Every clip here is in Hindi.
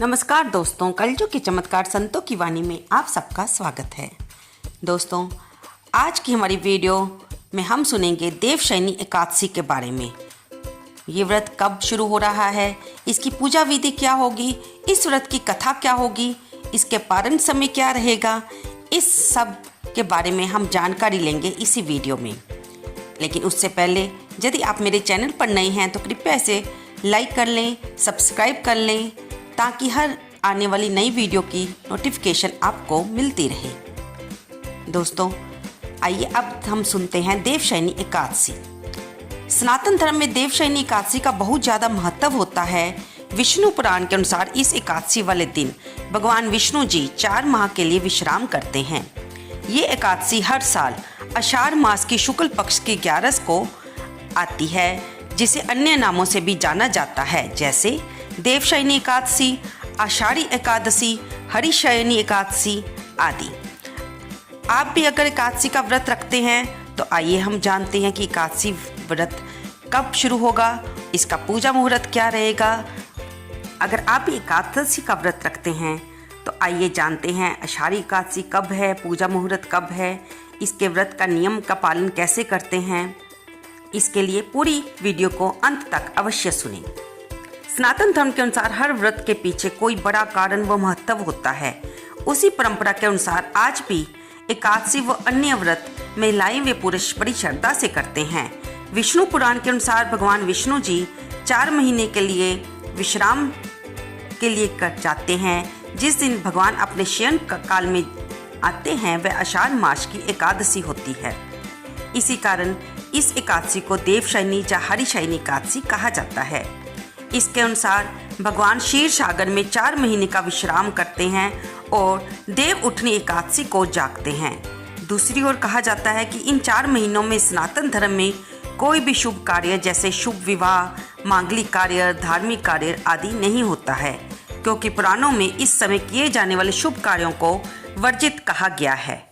नमस्कार दोस्तों, कलयुग के चमत्कार संतों की वाणी में आप सबका स्वागत है। दोस्तों, आज की हमारी वीडियो में हम सुनेंगे देवशयनी एकादशी के बारे में। ये व्रत कब शुरू हो रहा है, इसकी पूजा विधि क्या होगी, इस व्रत की कथा क्या होगी, इसके पारण समय क्या रहेगा, इस सब के बारे में हम जानकारी लेंगे इसी वीडियो में। लेकिन उससे पहले यदि आप मेरे चैनल पर नए हैं तो कृपया इसे लाइक कर लें, सब्सक्राइब कर लें, ताकि हर आने वाली नई वीडियो की नोटिफिकेशन आपको मिलती रहे। दोस्तों, आइए अब हम सुनते हैं देवशयनी एकादशी। सनातन धर्म में देवशयनी एकादशी का बहुत ज़्यादा महत्व होता है। विष्णु पुराण के अनुसार इस एकादशी वाले दिन भगवान विष्णु जी 4 माह के लिए विश्राम करते हैं। ये एकादशी हर साल आषाढ़ मास की शुक्ल पक्ष की 11 को आती है, जिसे अन्य नामों से भी जाना जाता है, जैसे देवशयनी एकादशी, आषाढ़ी एकादशी, हरिशयनी एकादशी आदि। आप भी अगर एकादशी का व्रत रखते हैं तो आइए हम जानते हैं कि एकादशी व्रत कब शुरू होगा, इसका पूजा मुहूर्त क्या रहेगा। अगर आप भी एकादशी का व्रत रखते हैं तो आइए जानते हैं आषाढ़ी एकादशी कब है, पूजा मुहूर्त कब है, इसके व्रत का नियम का पालन कैसे करते हैं। इसके लिए पूरी वीडियो को अंत तक अवश्य सुनें। सनातन धर्म के अनुसार हर व्रत के पीछे कोई बड़ा कारण व महत्व होता है। उसी परंपरा के अनुसार आज भी एकादशी व अन्य व्रत महिलाएं व पुरुष बड़ी श्रद्धा से करते हैं। विष्णु पुराण के अनुसार भगवान विष्णु जी 4 महीने के लिए विश्राम के लिए कर जाते हैं। जिस दिन भगवान अपने शयन काल में आते हैं वह आषाढ़ मास की एकादशी होती है। इसी कारण इस एकादशी को देवशयनी या हरिशयनी एकादशी कहा जाता है। इसके अनुसार भगवान क्षीर सागर में 4 महीने का विश्राम करते हैं और देव उठनी एकादशी को जागते हैं। दूसरी ओर कहा जाता है कि इन 4 महीनों में सनातन धर्म में कोई भी शुभ कार्य जैसे शुभ विवाह, मांगलिक कार्य, धार्मिक कार्य आदि नहीं होता है, क्योंकि पुराणों में इस समय किए जाने वाले शुभ कार्यों को वर्जित कहा गया है।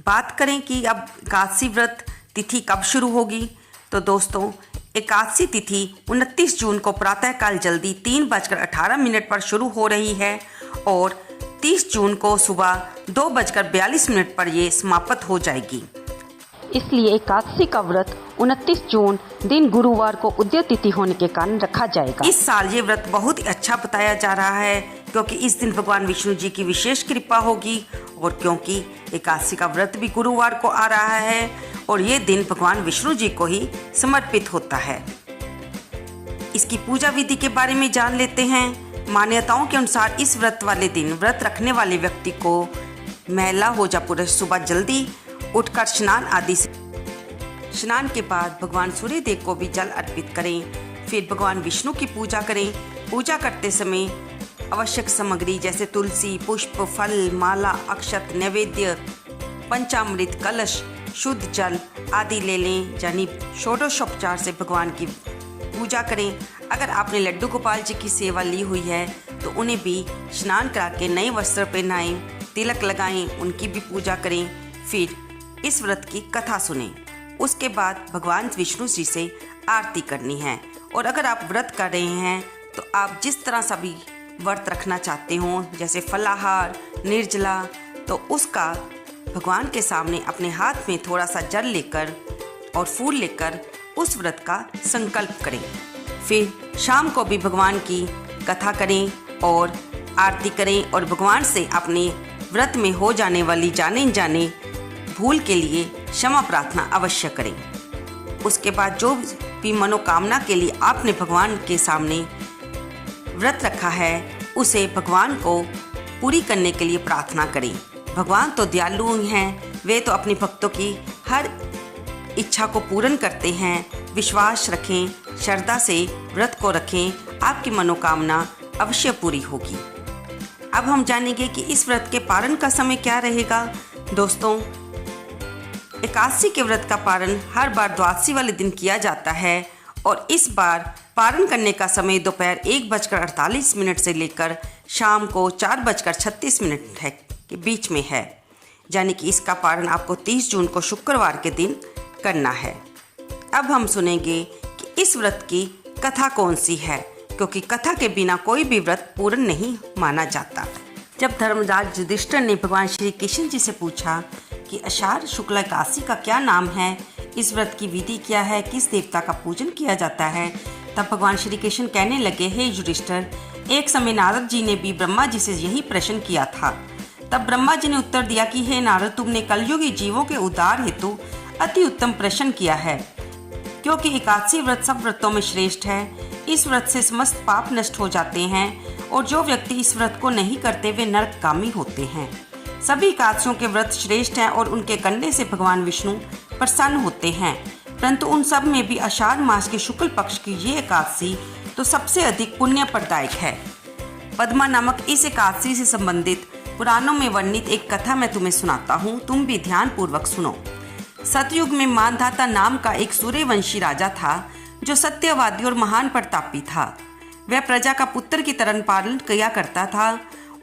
बात करें कि अब एकादशी व्रत तिथि कब शुरू होगी, तो दोस्तों एकादशी तिथि 29 जून को प्रातःकाल जल्दी 3:18 पर शुरू हो रही है और 30 जून को सुबह 2:42 पर ये समाप्त हो जाएगी। इसलिए एकादशी का व्रत 29 जून दिन गुरुवार को उदय तिथि होने के कारण रखा जाएगा। इस साल ये व्रत बहुत ही अच्छा बताया जा रहा है, क्योंकि इस दिन भगवान विष्णु जी की विशेष कृपा होगी और क्योंकि एकादशी का व्रत भी गुरुवार को आ रहा है और ये दिन भगवान विष्णु जी को ही समर्पित होता है। इसकी पूजा विधि के बारे में जान लेते हैं। मान्यताओं के अनुसार इस व्रत वाले दिन व्रत रखने वाले व्यक्ति को महिला हो या पुरुष सुबह जल्दी उठकर स्नान के बाद भगवान सूर्य देव को भी जल अर्पित करें। फिर भगवान विष्णु की पूजा करें। पूजा करते समय आवश्यक सामग्री जैसे तुलसी, पुष्प, फल, माला, अक्षत, नैवेद्य, पंचामृत, कलश, शुद्ध जल आदि ले लें, यानी षोडशोपचार से भगवान की पूजा करें। अगर आपने लड्डू गोपाल जी की सेवा ली हुई है तो उन्हें भी स्नान करा के नए वस्त्र पहनाएं, तिलक लगाएं, उनकी भी पूजा करें। फिर इस व्रत की कथा सुनें। उसके बाद भगवान विष्णु जी से आरती करनी है। और अगर आप व्रत कर रहे हैं तो आप जिस तरह सा भी व्रत रखना चाहते हो, जैसे फलाहार, निर्जला, तो उसका भगवान के सामने अपने हाथ में थोड़ा सा जल लेकर और फूल लेकर उस व्रत का संकल्प करें। फिर शाम को भी भगवान की कथा करें और आरती करें और भगवान से अपने व्रत में हो जाने वाली जाने भूल के लिए क्षमा प्रार्थना अवश्य करें। उसके बाद जो भी मनोकामना के लिए आपने भगवान के सामने व्रत रखा है उसे भगवान को पूरी करने के लिए प्रार्थना करें। भगवान तो दयालु हैं, वे तो अपने भक्तों की हर इच्छा को पूर्ण करते हैं। विश्वास रखें, श्रद्धा से व्रत को रखें, आपकी मनोकामना अवश्य पूरी होगी। अब हम जानेंगे कि इस व्रत के पारण का समय क्या रहेगा। दोस्तों, एकादशी के व्रत का पारण हर बार द्वादशी वाले दिन किया जाता है और इस बार पारण करने का समय दोपहर 1:48 से लेकर शाम को 4:36 है के बीच में है, यानी कि इसका पारण आपको 30 जून को शुक्रवार के दिन करना है। अब हम सुनेंगे कि इस व्रत की कथा कौन सी है, क्योंकि कथा के बिना कोई भी व्रत पूर्ण नहीं माना जाता। जब धर्मराज युधिष्ठिर ने भगवान श्री कृष्ण जी से पूछा कि आषाढ़ शुक्ल एकादशी का क्या नाम है, इस व्रत की विधि क्या है, किस देवता का पूजन किया जाता है, तब भगवान श्री कृष्ण कहने लगे, हे युधिष्ठिर, एक समय नारद जी ने भी ब्रह्मा जी से यही प्रश्न किया था। तब ब्रह्मा जी ने उत्तर दिया कि हे नारद, तुमने कलयुगी जीवों के उद्धार हेतु अति उत्तम प्रश्न किया है, क्योंकि एकादशी व्रत सब व्रतों में श्रेष्ठ है। इस व्रत से समस्त पाप नष्ट हो जाते हैं और जो व्यक्ति इस व्रत को नहीं करते वे नरकगामी होते हैं। सभी एकादशियों के व्रत श्रेष्ठ हैं और उनके करने से भगवान विष्णु प्रसन्न होते हैं, परंतु उन सब में भी आषाढ़ मास के शुक्ल पक्ष की ये एकादशी तो सबसे अधिक पुण्य प्रदायक है। पद्मा नामक इस एकादशी से संबंधित पुराणों में वर्णित एक कथा मैं तुम्हें सुनाता हूँ, तुम भी ध्यान पूर्वक सुनो। सतयुग में मानधाता नाम का एक सूर्यवंशी राजा था जो सत्यवादी और महान प्रतापी था। वह प्रजा का पुत्र की तरह पालन किया करता था।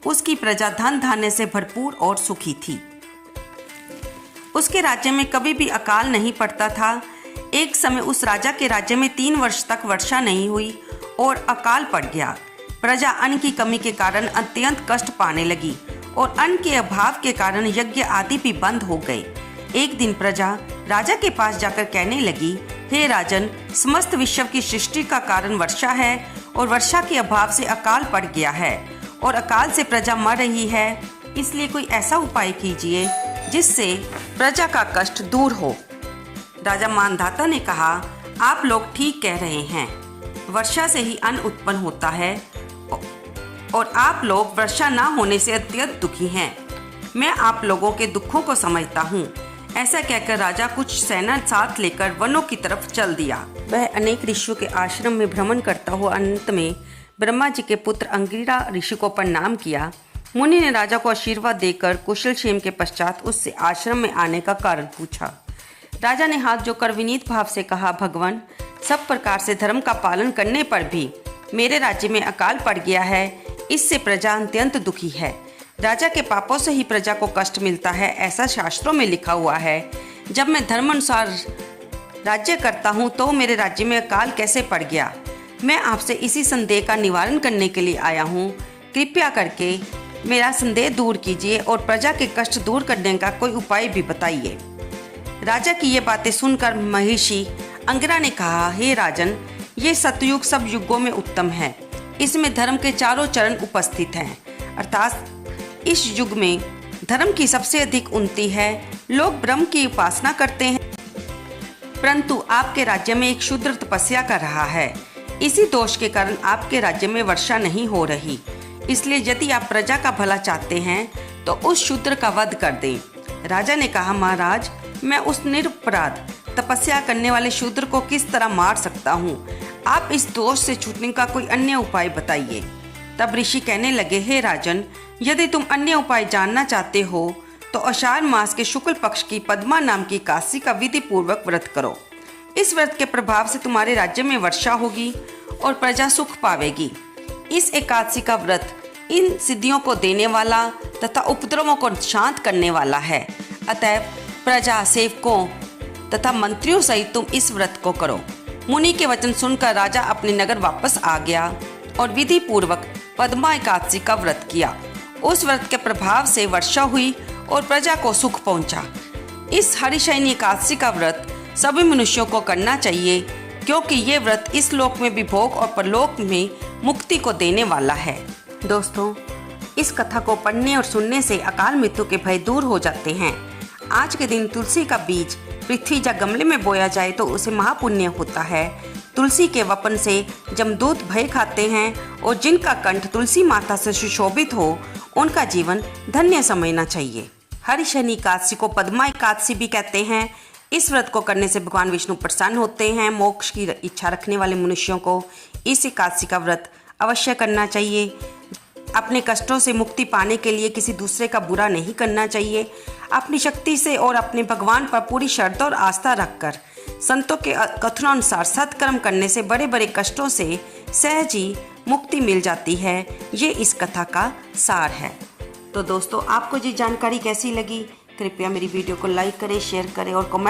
उसकी प्रजा धन धान्य से भरपूर और सुखी थी। उसके राज्य में कभी भी अकाल नहीं पड़ता था। एक समय उस राजा के राज्य में 3 वर्ष तक वर्षा नहीं हुई और अकाल पड़ गया। प्रजा अन्न की कमी के कारण अत्यंत कष्ट पाने लगी और अन्न के अभाव के कारण यज्ञ आदि भी बंद हो गए। एक दिन प्रजा राजा के पास जाकर कहने लगी, हे राजन, समस्त विश्व की सृष्टि का कारण वर्षा है और वर्षा के अभाव से अकाल पड़ गया है और अकाल से प्रजा मर रही है, इसलिए कोई ऐसा उपाय कीजिए जिससे प्रजा का कष्ट दूर हो। राजा मानधाता ने कहा, आप लोग ठीक कह रहे हैं, वर्षा से ही अन्न उत्पन्न होता है और आप लोग वर्षा ना होने से अत्यंत दुखी हैं। मैं आप लोगों के दुखों को समझता हूँ। ऐसा कहकर राजा कुछ सेना साथ लेकर वनों की तरफ चल दिया। वह अनेक ऋषियों के आश्रम में भ्रमण करता हुआ अंत में ब्रह्मा जी के पुत्र अंगिरा ऋषि को प्रणाम किया। मुनि ने राजा को आशीर्वाद देकर कुशल क्षेम के पश्चात उससे आश्रम में आने का कारण पूछा। राजा ने हाथ जोड़कर विनीत भाव से कहा, भगवान, सब प्रकार से धर्म का पालन करने पर भी मेरे राज्य में अकाल पड़ गया है, इससे प्रजा अत्यंत दुखी है। राजा के पापों से ही प्रजा को कष्ट मिलता है, ऐसा शास्त्रों में लिखा हुआ है। जब मैं धर्म अनुसार राज्य करता हूँ तो मेरे राज्य में अकाल कैसे पड़ गया? मैं आपसे इसी संदेह का निवारण करने के लिए आया हूँ। कृपया करके मेरा संदेह दूर कीजिए और प्रजा के कष्ट दूर करने का कोई उपाय भी बताइए। राजा की ये बातें सुनकर महिषी अंगिरा ने कहा, हे राजन, ये सतयुग सब युगों में उत्तम है। इसमें धर्म के चारों चरण उपस्थित हैं, अर्थात इस युग में धर्म की सबसे अधिक उन्नति है। लोग ब्रह्म की उपासना करते हैं, परंतु आपके राज्य में एक शूद्र तपस्या कर रहा है। इसी दोष के कारण आपके राज्य में वर्षा नहीं हो रही। इसलिए यदि आप प्रजा का भला चाहते हैं तो उस शूद्र का वध कर दें। राजा ने कहा, महाराज, मैं उस निरपराध तपस्या करने वाले शूद्र को किस तरह मार सकता हूँ? आप इस दोष से छूटने का कोई अन्य उपाय बताइए। तब ऋषि कहने लगे, हे राजन, यदि तुम अन्य उपाय जानना चाहते हो तो आषाढ़ मास के शुक्ल पक्ष की पद्मा नाम की एकादशी का विधि पूर्वक व्रत करो। इस व्रत के प्रभाव से तुम्हारे राज्य में वर्षा होगी और प्रजा सुख पावेगी। इस एकादशी का व्रत इन सिद्धियों को देने वाला तथा उपद्रवों को शांत करने वाला है। अतः प्रजा, सेवकों तथा मंत्रियों सहित तुम इस व्रत को करो। मुनि के वचन सुनकर राजा अपने नगर वापस आ गया और विधि पूर्वक पद्मा एकादशी का व्रत किया। उस व्रत के प्रभाव से वर्षा हुई और प्रजा को सुख पहुंचा। इस हरिशयनी एकादशी का व्रत सभी मनुष्यों को करना चाहिए, क्योंकि ये व्रत इस लोक में भी भोग और परलोक में मुक्ति को देने वाला है। दोस्तों, इस कथा को पढ़ने और सुनने से अकाल मृत्यु के भय दूर हो जाते हैं। आज के दिन तुलसी का बीज पृथ्वी या गमले में बोया जाए तो उसे महापुण्य होता है। तुलसी के वपन से जमदूत भय खाते हैं और जिनका कंठ तुलसी माता से सुशोभित हो उनका जीवन धन्य समझना चाहिए। हरिशयनी एकादशी को पद्मा एकादशी भी कहते हैं। इस व्रत को करने से भगवान विष्णु प्रसन्न होते हैं। मोक्ष की इच्छा रखने वाले मनुष्यों को इस एकादशी का व्रत अवश्य करना चाहिए। अपने कष्टों से मुक्ति पाने के लिए किसी दूसरे का बुरा नहीं करना चाहिए। अपनी शक्ति से और अपने भगवान पर पूरी श्रद्धा और आस्था रखकर संतों के कथनानुसार सत्कर्म करने से बड़े बड़े कष्टों से सहज ही मुक्ति मिल जाती है। ये इस कथा का सार है। तो दोस्तों, आपको ये जानकारी कैसी लगी? कृपया मेरी वीडियो को लाइक करें, शेयर करें और कमेंट